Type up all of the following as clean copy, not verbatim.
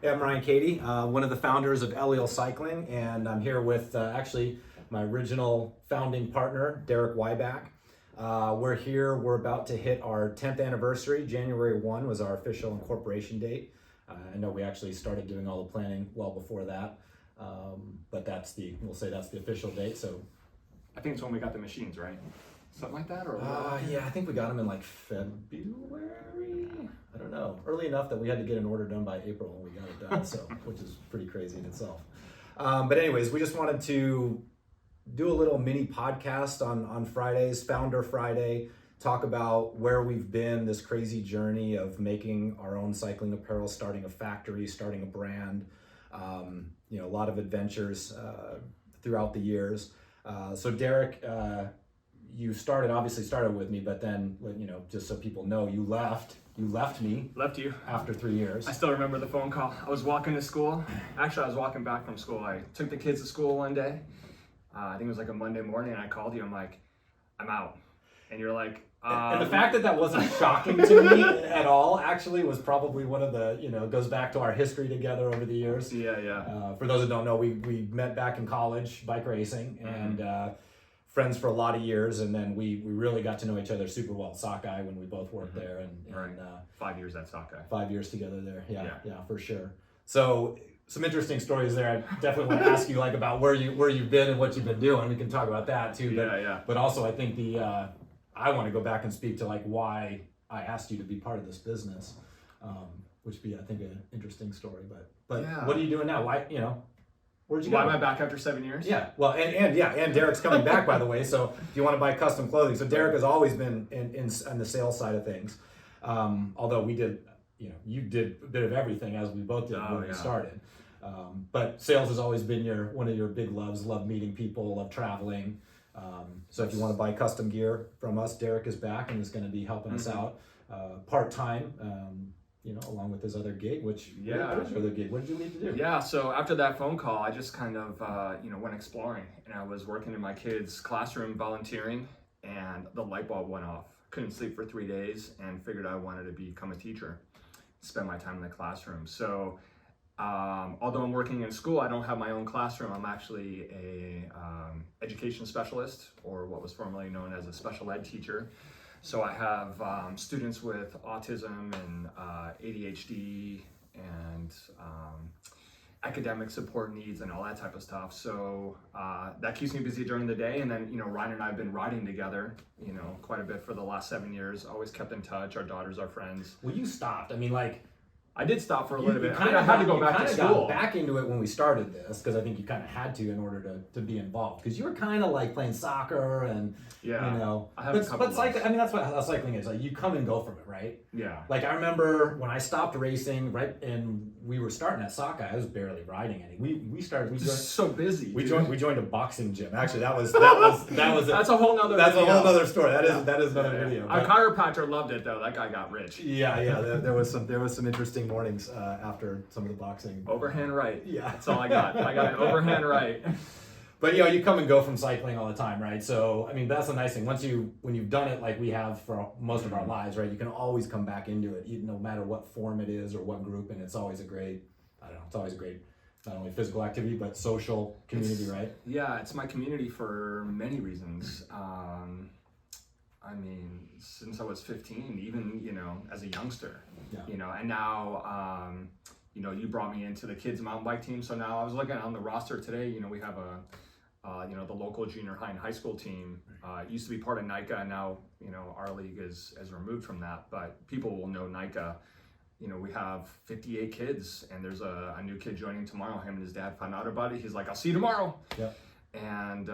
Yeah, I'm Ryan Cady, one of the founders of Eliel Cycling, and I'm here with actually my original founding partner, Derek Wiback. We're about to hit our 10th anniversary. January 1 was our official incorporation date. I know we actually started doing all the planning well before that, but we'll say that's the official date. So, I think it's when we got the machines, right? Something like that, or yeah, I think we got them in like February. I don't know, early enough that we had to get an order done by April, and we got it done. So, which is pretty crazy in itself. But anyways, we just wanted to do a little mini podcast on Fridays, Founder Friday, talk about where we've been, this crazy journey of making our own cycling apparel, starting a factory, starting a brand. A lot of adventures throughout the years. So Derek, you obviously started with me, but then, just so people know, you left me. Left you. After 3 years. I still remember the phone call. I was walking to school. Actually, I was walking back from school. I took the kids to school one day. I think it was like a Monday morning, and I called you. I'm like, I'm out. And you're like, and the fact that wasn't shocking to me at all, actually, was probably one of the, goes back to our history together over the years. Yeah. For those that don't know, we met back in college, bike racing, and friends for a lot of years, and then we really got to know each other super well at Sockeye when we both worked there, and right. 5 years at Sockeye. 5 years together there, yeah, for sure. So some interesting stories there. I definitely want to ask you about where you've been and what you've been doing. We can talk about that too. But also, I think I want to go back and speak to why I asked you to be part of this business, which would be, I think, an interesting story. But yeah. What are you doing now? Why where'd you go? Why am I back after 7 years? Yeah, well, and Derek's coming back, by the way. So if you want to buy custom clothing, so Derek has always been in the sales side of things. Although we did, you did a bit of everything, as we both did when we started. But sales has always been one of your big loves. Love meeting people, love traveling. So if you want to buy custom gear from us, Derek is back and is going to be helping us out part time. Along with his other gig, what was your other gig? What did you leave to do? Yeah, so after that phone call, I just kind of, went exploring, and I was working in my kids' classroom volunteering, and the light bulb went off. Couldn't sleep for 3 days, and figured I wanted to become a teacher, spend my time in the classroom. So, although I'm working in school, I don't have my own classroom. I'm actually a education specialist, or what was formerly known as a special ed teacher. So I have students with autism and ADHD and academic support needs and all that type of stuff. So that keeps me busy during the day. And then, Ryan and I have been riding together, quite a bit for the last 7 years. Always kept in touch. Our daughters are friends. Well, you stopped. I did stop for a little bit. I had to go back to school. Got back into it when we started this, because I think you kind of had to in order to be involved, because you were kind of playing soccer and I have a couple. But cycling, that's what how cycling is. You come and go from it, right? Yeah. I remember when I stopped racing, right, and we were starting at Sockeye. I was barely riding any. We joined, so busy. We joined a boxing gym. Actually, that was that's a whole nother story. That is another video. Our chiropractor loved it though. That guy got rich. Yeah. There was some interesting mornings after some of the boxing. Overhand right. Yeah. That's all I got. I got an overhand right. But you come and go from cycling all the time, right? So that's the nice thing. when you've done it like we have for most of our lives, right? You can always come back into it, no matter what form it is or what group, and it's always a great, not only physical activity but social community, right? Yeah, it's my community for many reasons. Since I was 15, even, as a youngster, and now, you brought me into the kids mountain bike team. So now I was looking on the roster today, we have the local junior high and high school team. It used to be part of NICA, and now, our league is removed from that, but people will know NICA. We have 58 kids, and there's a new kid joining tomorrow. Him and his dad found out about it. He's like, I'll see you tomorrow. Yeah. And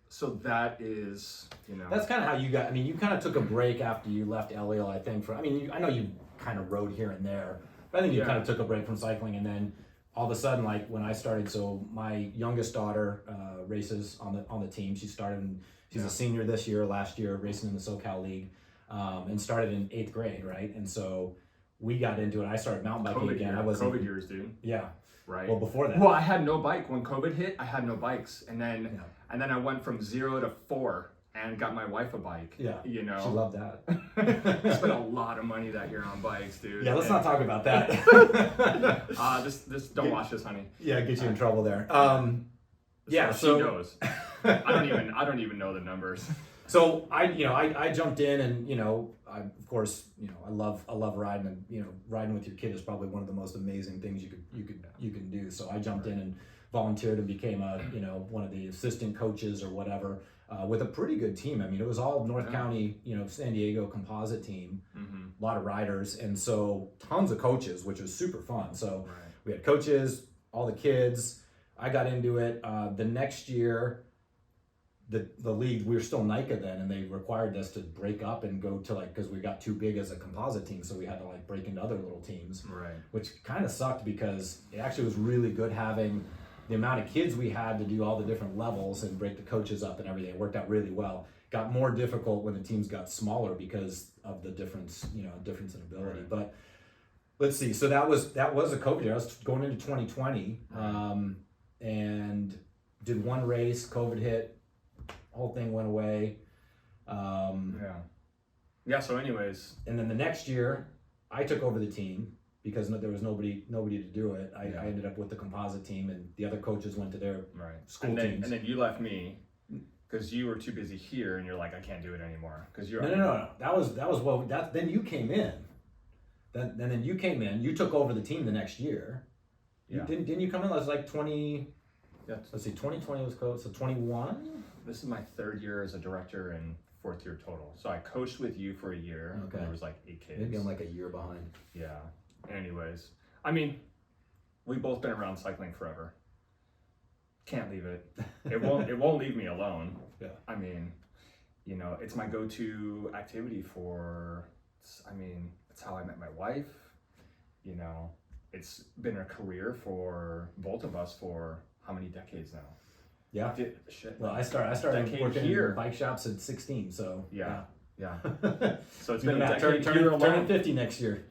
so that is, That's kind of how you got, you kind of took a break after you left Eliel, I think. I know you kind of rode here and there, but I think you kind of took a break from cycling, and then all of a sudden, when I started, so my youngest daughter races on the team. She's a senior this year, last year, racing in the SoCal League, and started in 8th grade, right? And so we got into it. I started mountain biking again. COVID years, dude. Yeah. Right. Well, before that. Well, I had no bike when COVID hit. I had no bikes, and then I went from 0 to 4 and got my wife a bike. Yeah, you know, she loved that. Spent a lot of money that year on bikes, dude. Yeah, let's not talk about that. This don't watch this, honey. Yeah, get you in trouble there. Yeah, so she knows. I don't even know the numbers. So I jumped in, and I, of course, I love riding, and riding with your kid is probably one of the most amazing things you can do. So I jumped in and volunteered and became one of the assistant coaches or whatever, with a pretty good team. I mean, it was all North County, San Diego composite team, a lot of riders, and so tons of coaches, which was super fun. So we had coaches, all the kids. I got into it. The next year, the league, we were still NICA then, and they required us to break up and go to because we got too big as a composite team, so we had to break into other little teams, which kind of sucked because it actually was really good having the amount of kids we had to do all the different levels and break the coaches up and everything. It worked out really well. Got more difficult when the teams got smaller because of the difference in ability. But let's see. So that was a COVID year. I was going into 2020, and did one race. COVID hit. Whole thing went away. So anyways, and then the next year, I took over the team because there was nobody to do it. I ended up with the composite team, and the other coaches went to their school teams. And then you left me because you were too busy here, and you're like, I can't do it anymore because you're no. Then you came in. Then you came in. You took over the team the next year. Didn't you come in? It was 20. Yeah. Let's see. 2020 was close. So 21. This is my third year as a director and fourth year total. So I coached with you for a year. Okay. There was 8 kids. Maybe I'm a year behind. Yeah. Anyways, I mean, we've both been around cycling forever. Can't leave it. It won't leave me alone. Yeah. I mean, it's my go-to activity it's how I met my wife. It's been a career for both of us for how many decades now? Yeah. Shit. Well, I started working in bike shops at 16, so yeah. So it's been turning 50 next year.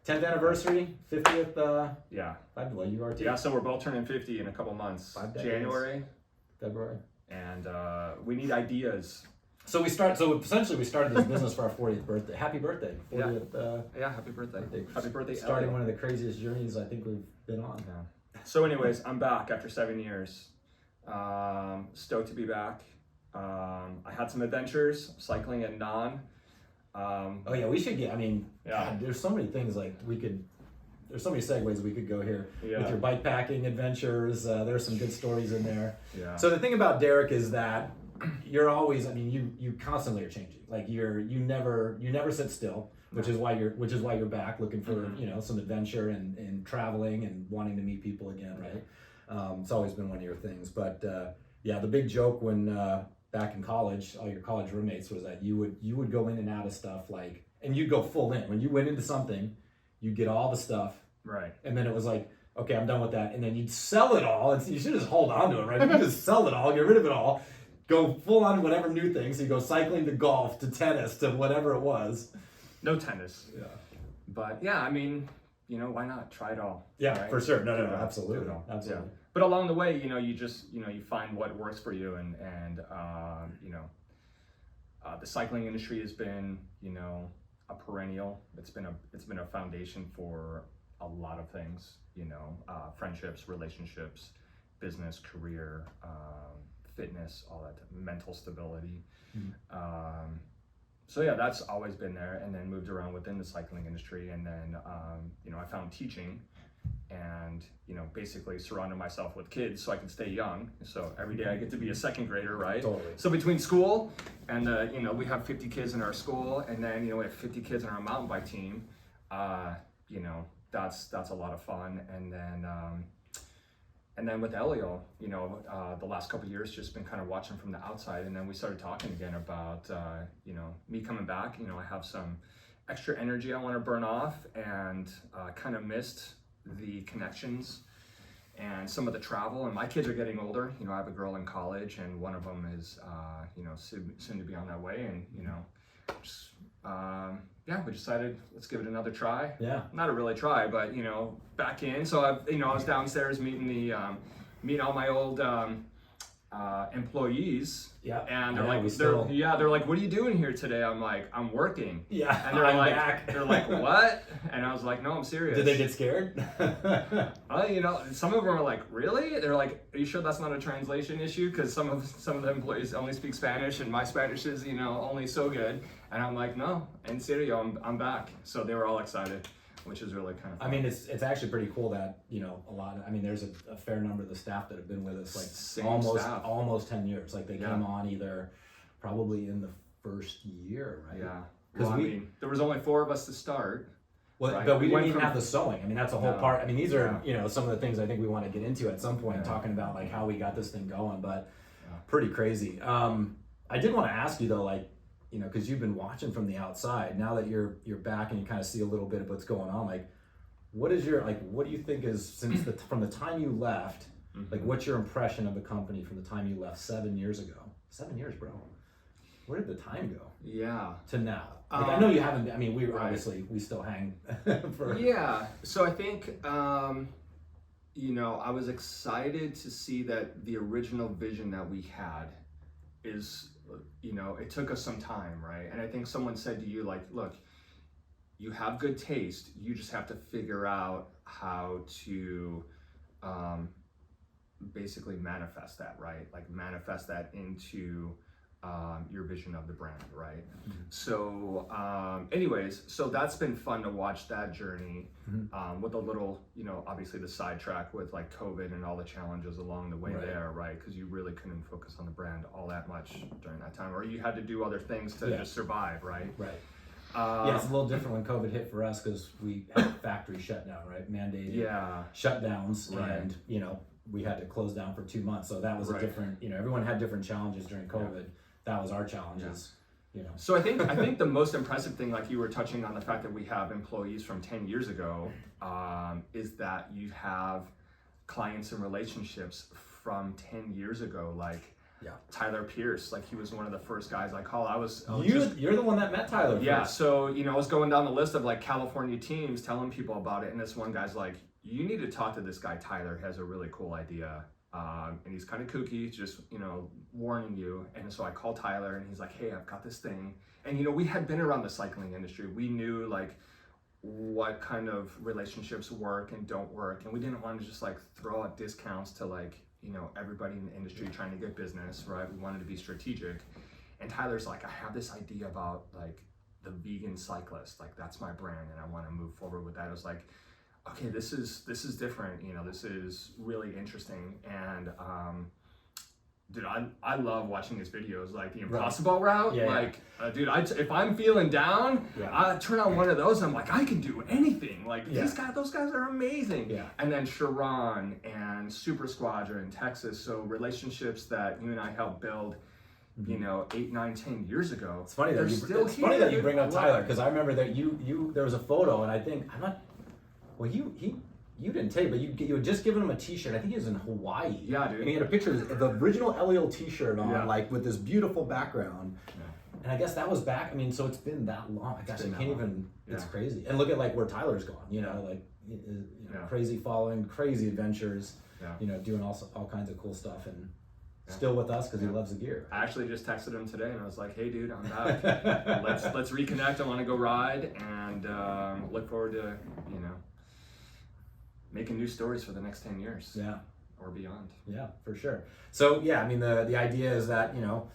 10th anniversary, 50th. Well, you are too. Yeah, so we're both turning 50 in a couple months. 5 decades. January, February, and we need ideas. So essentially we started this business for our 40th birthday. Happy birthday! 40th. Happy birthday! Happy birthday! Starting one of the craziest journeys I think we've been on. Yeah. So, anyways, I'm back after 7 years. Stoked to be back. I had some adventures cycling at Non. We should get. God, there's so many things there's so many segues we could go here with your bike packing adventures. There's some good stories in there. Yeah. So the thing about Derek is that you're always. You constantly are changing. You never sit still, which is why you're back looking for some adventure and traveling and wanting to meet people again, right? It's always been one of your things. But the big joke when back in college, all your college roommates was that you would go in and out of stuff and you'd go full in. When you went into something, you'd get all the stuff. Right. And then it was okay, I'm done with that. And then you'd sell it all. And you should just hold on to it, right? You just sell it all, get rid of it all, go full on to whatever new thing. So you go cycling to golf to tennis to whatever it was. No tennis. Yeah. But why not try it all? Yeah, right? For sure. No, absolutely. Yeah. But along the way, you just, you find what works for you, and the cycling industry has been, a perennial. It's been a foundation for a lot of things, friendships, relationships, business, career, fitness, all that, mental stability. Mm-hmm. That's always been there, and then moved around within the cycling industry, and then I found teaching, and basically surrounded myself with kids so I could stay young. So every day I get to be a second grader, right? Totally. So between school and we have 50 kids in our school, and then we have 50 kids in our mountain bike team. That's a lot of fun, and then with Eliel, the last couple of years just been kind of watching from the outside, and then we started talking again about me coming back. I have some extra energy I want to burn off, and kind of missed the connections and some of the travel. And my kids are getting older. I have a girl in college, and one of them is soon to be on that way, and just we decided let's give it another try. Yeah. Not a really try, but back in. So I was downstairs meeting all my old employees. Yeah. And I they're know, like, we still- they're like, what are you doing here today? I'm like, I'm working. Yeah. And they're I'm like, back. they're like, what? And I was like, no, I'm serious. Did they get scared? You know, some of them are like, really? They're like, are you sure that's not a translation issue? Because some of the employees only speak Spanish, and my Spanish is, you know, only so good. And I'm like, no, en serio, I'm back. So they were all excited, which is really kind of fun. I mean, it's actually pretty cool that, you know, there's a fair number of the staff that have been with us like Same staff. almost 10 years. Like they Yeah. came on either probably in the first year, right? Yeah. 'Cause Well, I we- mean, there was only 4 of us to start. Well, Right. but we We didn't went even from- have the sewing. I mean, that's a whole No. part. I mean, these are, Yeah. you know, some of the things I think we want to get into at some point, Yeah. talking about like how we got this thing going, but Yeah. pretty crazy. I did want to ask you though, like, you know, because you've been watching from the outside, now that you're back and you kind of see a little bit of what's going on, like, what do you think is, from the time you left, like, what's your impression of the company from the time you left 7 years ago? 7 years, bro. Where did the time go Yeah. to now? Like, I know you haven't, I mean, Right. obviously, we still hang for. Yeah. So I think, you know, I was excited to see that the original vision that we had is, you know, it took us some time, right? And I think someone said to you, like, look, you have good taste, you just have to figure out how to basically manifest that, right? Like manifest that into your vision of the brand, right? So anyways, so that's been fun to watch that journey with a little, you know, obviously the sidetrack with like COVID and all the challenges along the way Right. there, right? Because you really couldn't focus on the brand all that much during that time, or you had to do other things to Yeah. just survive, right? Right. Yeah, it's a little different when COVID hit for us because we had a factory shutdown, right? Mandated Yeah. shutdowns, Right. and you know we had to close down for 2 months. So that was a Right. different. You know, everyone had different challenges during COVID. That was our challenges. You know. So I think the most impressive thing, like you were touching on the fact that we have employees from 10 years ago, is that you have clients and relationships from 10 years ago, like Yeah. Tyler Pierce, like he was one of the first guys I called. You're the one that met Tyler. Yeah, first. so you know, I was going down the list of like California teams, telling people about it, and this one guy's like, "You need to talk to this guy Tyler. He has a really cool idea, and he's kind of kooky. Just, you know, warning you." And so I called Tyler, and he's like, "Hey, I've got this thing." And you know, we had been around the cycling industry. We knew like what kind of relationships work and don't work, and we didn't want to just like throw out discounts to like, you know, everybody in the industry trying to get business, right? We wanted to be strategic. And Tyler's like, I have this idea about like the vegan cyclist, like that's my brand and I want to move forward with that. I was like, okay, this is different, you know, this is really interesting. And dude, I love watching his videos, like the Impossible route. Yeah, like, dude, if I'm feeling down, I turn on one of those. And I'm like, I can do anything. Like those guys are amazing. Yeah. And then Sharon and Super Squadron, Texas. So relationships that you and I helped build, you know, 8, 9, 10 years ago. It's funny that funny that you bring up Tyler, because I remember that you there was a photo, and I think you didn't take, but you had just given him a T-shirt. I think he was in Hawaii. Yeah, dude. And he had a picture of the original Eliel T-shirt on, Yeah. like with this beautiful background. Yeah. And I guess that was back. I mean, so it's been that long. Gosh, I can't even. It's crazy. And look at like where Tyler's gone. You know, like crazy following, crazy adventures. Yeah. You know, doing all kinds of cool stuff, and still with us because he loves the gear. I actually just texted him today and I was like, hey dude, I'm back. let's reconnect. I want to go ride, and look forward to, you know, making new stories for the next 10 years. Yeah. Or beyond. Yeah, for sure. So yeah, I mean the idea is that, you know,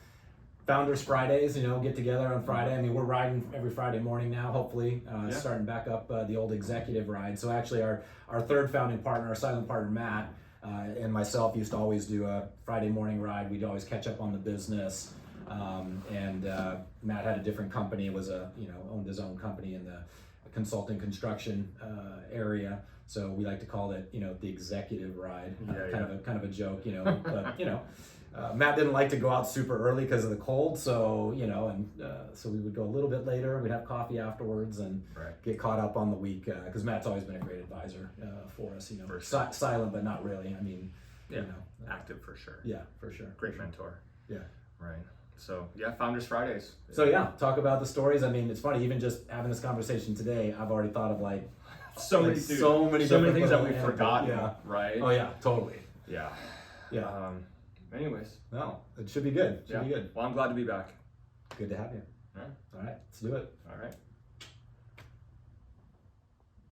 Founders Fridays, you know, get together on Friday. I mean, we're riding every Friday morning now, hopefully, starting back up the old executive ride. So actually our third founding partner, our silent partner, Matt, and myself used to always do a Friday morning ride. We'd always catch up on the business. And Matt had a different company, owned his own company in the consulting construction area. So we like to call it, you know, the executive ride, kind of a joke, you know, but you know, Matt didn't like to go out super early because of the cold. So, you know, and so we would go a little bit later, we'd have coffee afterwards and get caught up on the week. Cause Matt's always been a great advisor for us, you know, silent, but not really. I mean, you know, active for sure. Yeah, for sure. Great mentor. Yeah. Right. So yeah, Founders Fridays. So yeah, talk about the stories. I mean, it's funny, even just having this conversation today, I've already thought of like so many things that we've forgotten. Right? Oh yeah, totally. Yeah. Yeah. anyways, No, it should be good. Should yeah. be good. Well, I'm glad to be back. Good to have you. Yeah. All right, let's do it. All right.